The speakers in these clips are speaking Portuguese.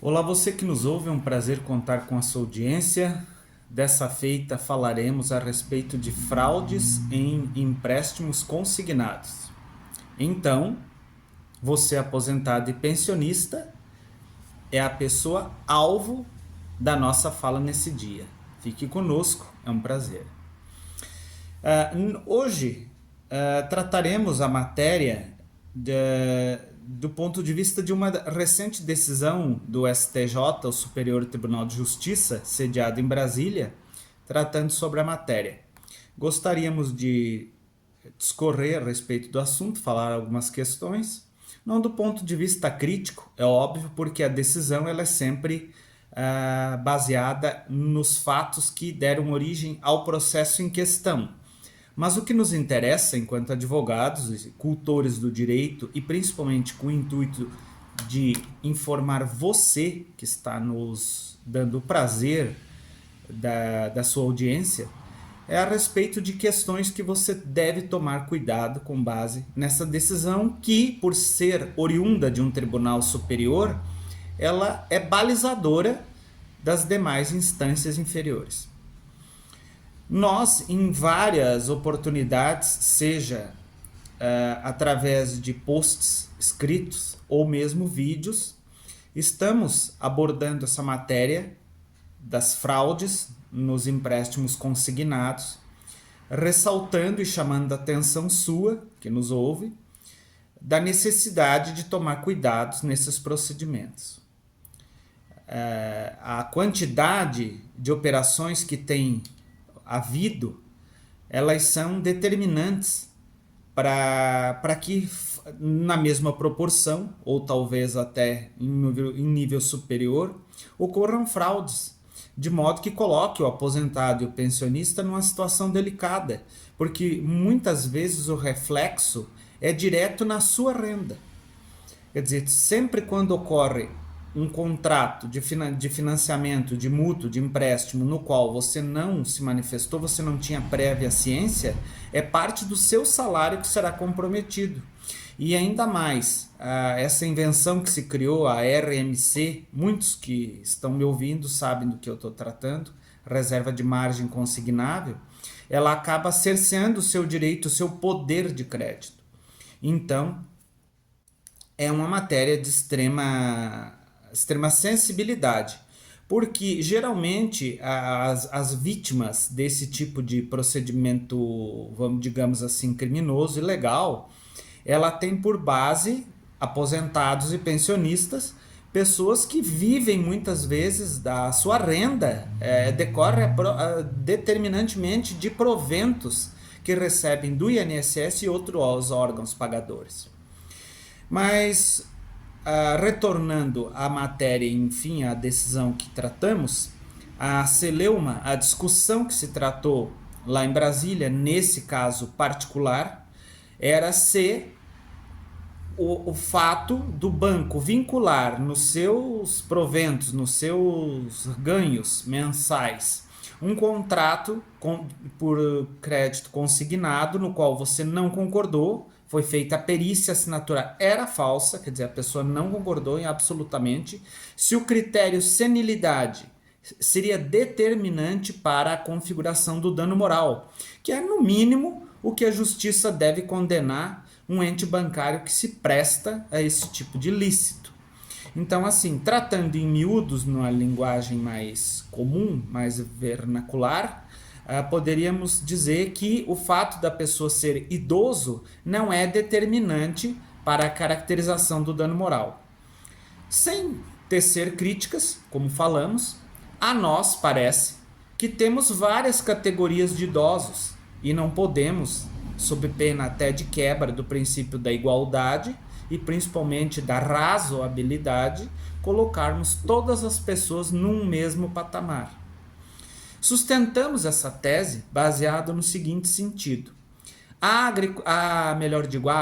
Olá, você que nos ouve, é um prazer contar com a sua audiência. Dessa feita falaremos a respeito de fraudes em empréstimos consignados. Então, você aposentado e pensionista é a pessoa alvo da nossa fala nesse dia. Fique conosco, é um prazer. Hoje trataremos a matéria do ponto de vista de uma recente decisão do STJ, o Superior Tribunal de Justiça, sediado em Brasília, tratando sobre a matéria. Gostaríamos de discorrer a respeito do assunto, falar algumas questões, não do ponto de vista crítico, é óbvio, porque a decisão ela é sempre baseada nos fatos que deram origem ao processo em questão. Mas o que nos interessa, enquanto advogados e cultores do direito, e principalmente com o intuito de informar você que está nos dando o prazer da sua audiência, é a respeito de questões que você deve tomar cuidado com base nessa decisão que, por ser oriunda de um tribunal superior, ela é balizadora das demais instâncias inferiores. Nós, em várias oportunidades, seja através de posts escritos ou mesmo vídeos, estamos abordando essa matéria das fraudes nos empréstimos consignados, ressaltando e chamando a atenção sua, que nos ouve, da necessidade de tomar cuidados nesses procedimentos. A quantidade de operações que tem havido, elas são determinantes para que, na mesma proporção, ou talvez até em nível superior, ocorram fraudes, de modo que coloque o aposentado e o pensionista numa situação delicada, porque muitas vezes o reflexo é direto na sua renda. Quer dizer, sempre quando ocorre um contrato de financiamento, de mútuo, de empréstimo, no qual você não se manifestou, você não tinha prévia ciência, é parte do seu salário que será comprometido. E ainda mais, essa invenção que se criou, a RMC, muitos que estão me ouvindo sabem do que eu estou tratando, reserva de margem consignável, ela acaba cerceando o seu direito, o seu poder de crédito. Então, é uma matéria de extrema sensibilidade, porque geralmente as vítimas desse tipo de procedimento, digamos assim, criminoso, ilegal, ela tem por base aposentados e pensionistas, pessoas que vivem muitas vezes da sua renda, decorre determinantemente de proventos que recebem do INSS e outros órgãos pagadores. Mas retornando à matéria, enfim, à decisão que tratamos, a celeuma, a discussão que se tratou lá em Brasília, nesse caso particular, era se o fato do banco vincular nos seus proventos, nos seus ganhos mensais, um contrato por crédito consignado, no qual você não concordou, foi feita a perícia, a assinatura era falsa, quer dizer, a pessoa não concordou em absolutamente. Se o critério senilidade seria determinante para a configuração do dano moral, que é, no mínimo, o que a justiça deve condenar um ente bancário que se presta a esse tipo de ilícito. Então, assim, tratando em miúdos, numa linguagem mais comum, mais vernacular, poderíamos dizer que o fato da pessoa ser idoso não é determinante para a caracterização do dano moral. Sem tecer críticas, como falamos, a nós parece que temos várias categorias de idosos e não podemos, sob pena até de quebra do princípio da igualdade e principalmente da razoabilidade, colocarmos todas as pessoas num mesmo patamar. Sustentamos essa tese baseado no seguinte sentido: há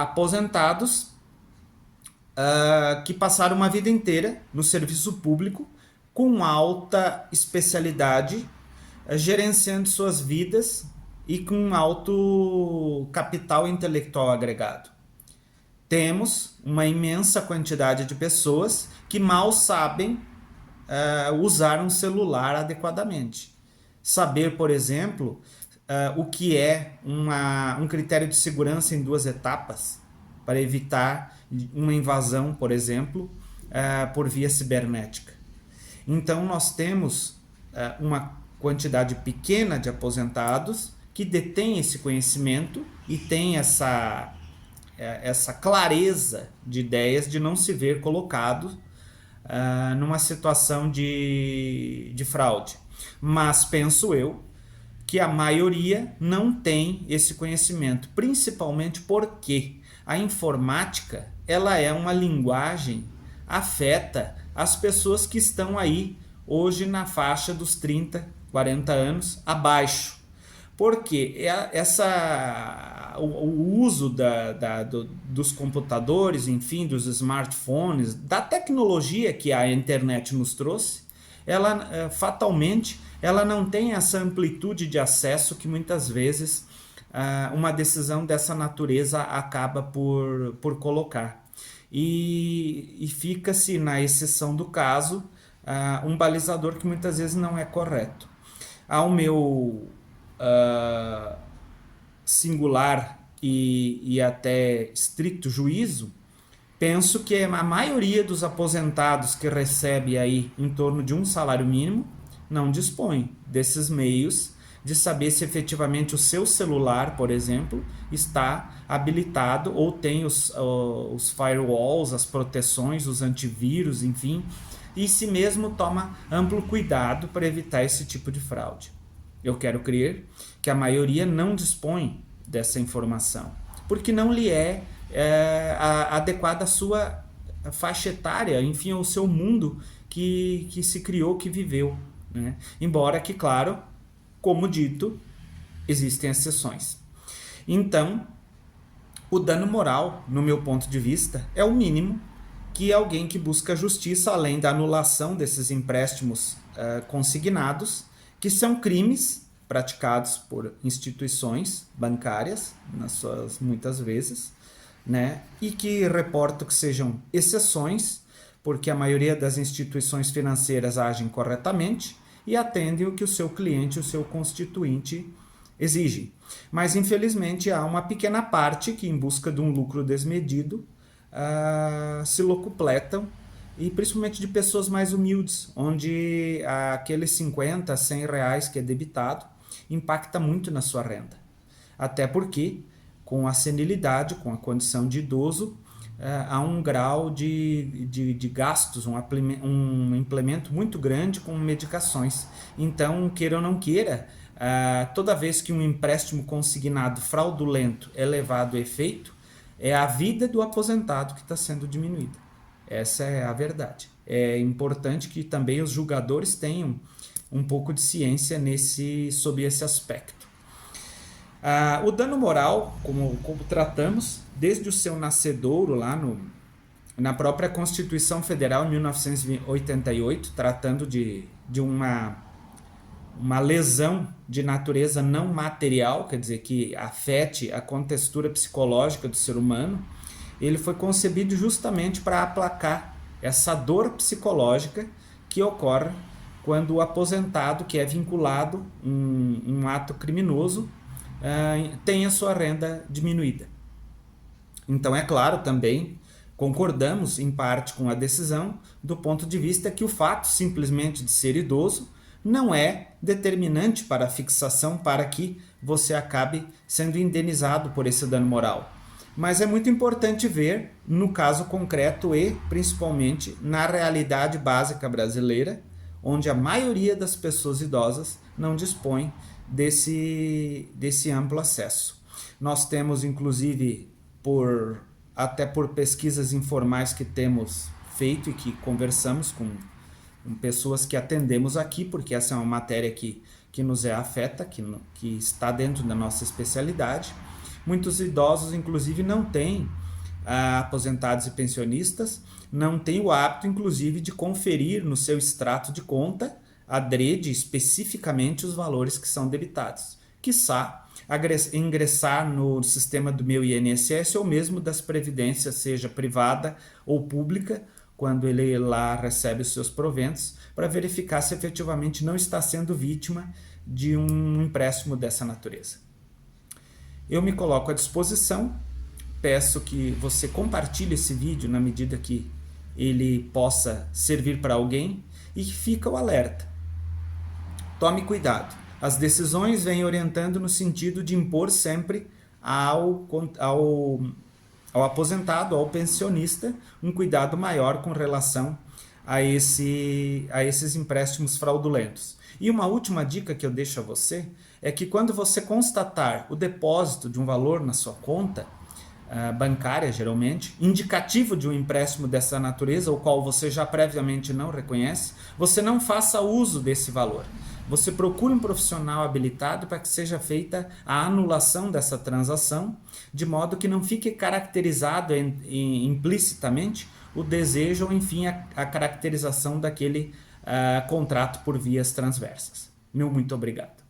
aposentados que passaram uma vida inteira no serviço público com alta especialidade, gerenciando suas vidas e com alto capital intelectual agregado. Temos uma imensa quantidade de pessoas que mal sabem usar um celular adequadamente. Saber, por exemplo, o que é um critério de segurança em 2 etapas para evitar uma invasão, por exemplo, por via cibernética. Então, nós temos uma quantidade pequena de aposentados que detêm esse conhecimento e tem essa clareza de ideias de não se ver colocado numa situação de fraude. Mas penso eu que a maioria não tem esse conhecimento, principalmente porque a informática ela é uma linguagem afeta as pessoas que estão aí hoje na faixa dos 30, 40 anos abaixo. Porque o uso dos computadores, enfim, dos smartphones, da tecnologia que a internet nos trouxe, ela fatalmente ela não tem essa amplitude de acesso que muitas vezes uma decisão dessa natureza acaba por colocar. E fica-se, na exceção do caso, um balizador que muitas vezes não é correto. Ao meu singular e até estricto juízo, penso que a maioria dos aposentados que recebe aí em torno de um salário mínimo não dispõe desses meios de saber se efetivamente o seu celular, por exemplo, está habilitado ou tem os firewalls, as proteções, os antivírus, enfim, e se mesmo toma amplo cuidado para evitar esse tipo de fraude. Eu quero crer que a maioria não dispõe dessa informação, porque não lhe é adequada à sua faixa etária, enfim, ao seu mundo que se criou, que viveu, né? Embora que, claro, como dito, existem exceções. Então, o dano moral, no meu ponto de vista, é o mínimo que alguém que busca justiça, além da anulação desses empréstimos consignados, que são crimes praticados por instituições bancárias, nas suas muitas vezes, né? E que reporto que sejam exceções, porque a maioria das instituições financeiras agem corretamente e atendem o que o seu cliente, o seu constituinte exige. Mas, infelizmente, há uma pequena parte que, em busca de um lucro desmedido, se locupletam, e principalmente de pessoas mais humildes, onde aqueles 50, 100 reais que é debitado impacta muito na sua renda. Até porque, com a senilidade, com a condição de idoso, há um grau de gastos, um implemento muito grande com medicações. Então, queira ou não queira, toda vez que um empréstimo consignado fraudulento é levado a efeito, é a vida do aposentado que está sendo diminuída. Essa é a verdade. É importante que também os julgadores tenham um pouco de ciência sobre esse aspecto. O dano moral, como tratamos, desde o seu nascedouro lá na própria Constituição Federal em 1988, tratando de uma lesão de natureza não material, quer dizer, que afete a contextura psicológica do ser humano, ele foi concebido justamente para aplacar essa dor psicológica que ocorre quando o aposentado, que é vinculado a um ato criminoso, tem a sua renda diminuída. Então, é claro, também concordamos em parte com a decisão do ponto de vista que o fato simplesmente de ser idoso não é determinante para a fixação para que você acabe sendo indenizado por esse dano moral. Mas é muito importante ver no caso concreto e principalmente na realidade básica brasileira, onde a maioria das pessoas idosas não dispõe desse amplo acesso. Nós temos, inclusive, até por pesquisas informais que temos feito e que conversamos com pessoas que atendemos aqui, porque essa é uma matéria que nos afeta, que está dentro da nossa especialidade. Muitos idosos, inclusive, não têm, aposentados e pensionistas, não têm o hábito, inclusive, de conferir no seu extrato de conta, adrede especificamente os valores que são debitados. Quiçá ingressar no sistema do meu INSS ou mesmo das previdências, seja privada ou pública, quando ele lá recebe os seus proventos, para verificar se efetivamente não está sendo vítima de um empréstimo dessa natureza. Eu me coloco à disposição, peço que você compartilhe esse vídeo na medida que ele possa servir para alguém e fica o alerta. Tome cuidado. As decisões vêm orientando no sentido de impor sempre ao aposentado, ao pensionista, um cuidado maior com relação a esses empréstimos fraudulentos. E uma última dica que eu deixo a você é que quando você constatar o depósito de um valor na sua conta bancária, geralmente, indicativo de um empréstimo dessa natureza, o qual você já previamente não reconhece, você não faça uso desse valor. Você procure um profissional habilitado para que seja feita a anulação dessa transação, de modo que não fique caracterizado implicitamente o desejo ou, enfim, a caracterização daquele contrato por vias transversas. Meu muito obrigado.